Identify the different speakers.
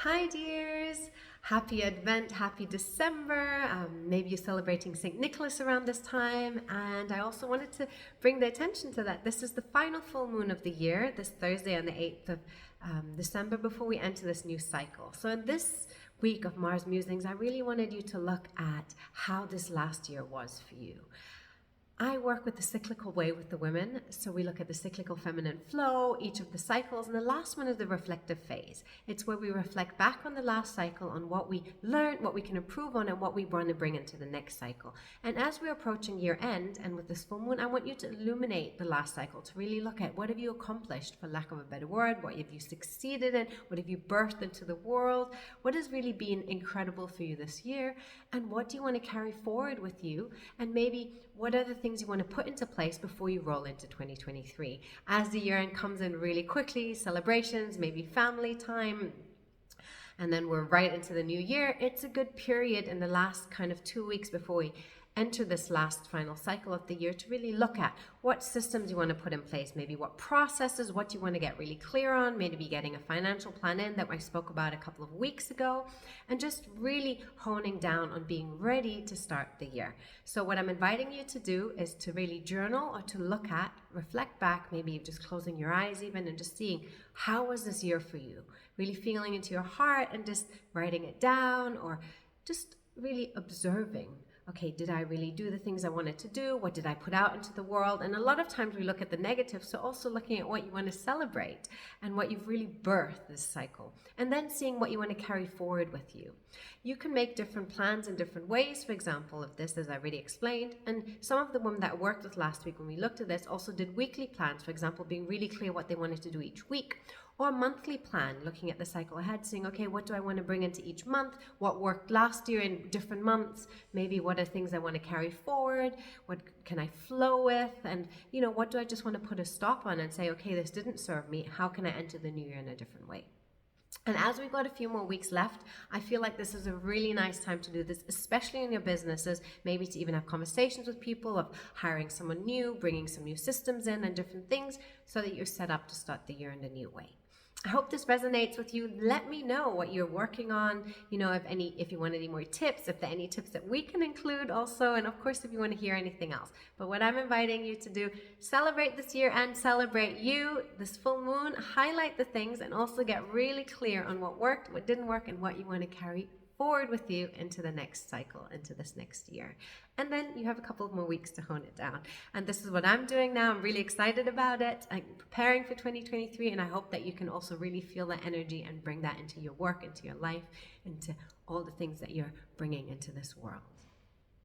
Speaker 1: Hi dears, happy Advent, happy December. Maybe you're celebrating St. Nicholas around this time, and I also wanted to bring the attention to that. This is the final full moon of the year, this Thursday on the 8th of December, before we enter this new cycle. So in this week of Mars Musings, I really wanted you to look at how this last year was for you. I work with the cyclical way with the women, so we look at the cyclical feminine flow, each of the cycles, and the last one is the reflective phase. It's where we reflect back on the last cycle, on what we learned, what we can improve on, and what we want to bring into the next cycle. And as we're approaching year end, and with this full moon, I want you to illuminate the last cycle, to really look at what have you accomplished, for lack of a better word, what have you succeeded in, what have you birthed into the world, what has really been incredible for you this year, and what do you want to carry forward with you, and maybe what are the things you want to put into place before you roll into 2023. As the year end comes in really quickly, celebrations, maybe family time, and then we're right into the new year, it's a good period in the last kind of 2 weeks before we enter this last final cycle of the year to really look at what systems you want to put in place, maybe what processes, what you want to get really clear on, maybe getting a financial plan in that I spoke about a couple of weeks ago, and just really honing down on being ready to start the year. So what I'm inviting you to do is to really journal, or to look at, reflect back, maybe just closing your eyes even, and just seeing how was this year for you, really feeling into your heart and just writing it down, or just really observing. Okay, did I really do the things I wanted to do? What did I put out into the world? And a lot of times we look at the negative, so also looking at what you want to celebrate and what you've really birthed this cycle, and then seeing what you want to carry forward with you. You can make different plans in different ways, for example, of this, as I already explained, and some of the women that I worked with last week when we looked at this also did weekly plans, for example, being really clear what they wanted to do each week, or a monthly plan, looking at the cycle ahead, saying, okay, what do I want to bring into each month? What worked last year in different months? Maybe what are things I want to carry forward? What can I flow with? And, what do I just want to put a stop on and say, okay, this didn't serve me. How can I enter the new year in a different way? And as we've got a few more weeks left, I feel like this is a really nice time to do this, especially in your businesses, maybe to even have conversations with people of hiring someone new, bringing some new systems in and different things, so that you're set up to start the year in a new way. I hope this resonates with you. Let me know what you're working on, if you want any more tips, if there are any tips that we can include also, and of course if you want to hear anything else. But what I'm inviting you to do, celebrate this year and celebrate you, this full moon, highlight the things, and also get really clear on what worked, what didn't work, and what you want to carry forward with you into the next cycle, into this next year. And then you have a couple of more weeks to hone it down. And this is what I'm doing now. I'm really excited about it. I'm preparing for 2023, and I hope that you can also really feel that energy and bring that into your work, into your life, into all the things that you're bringing into this world.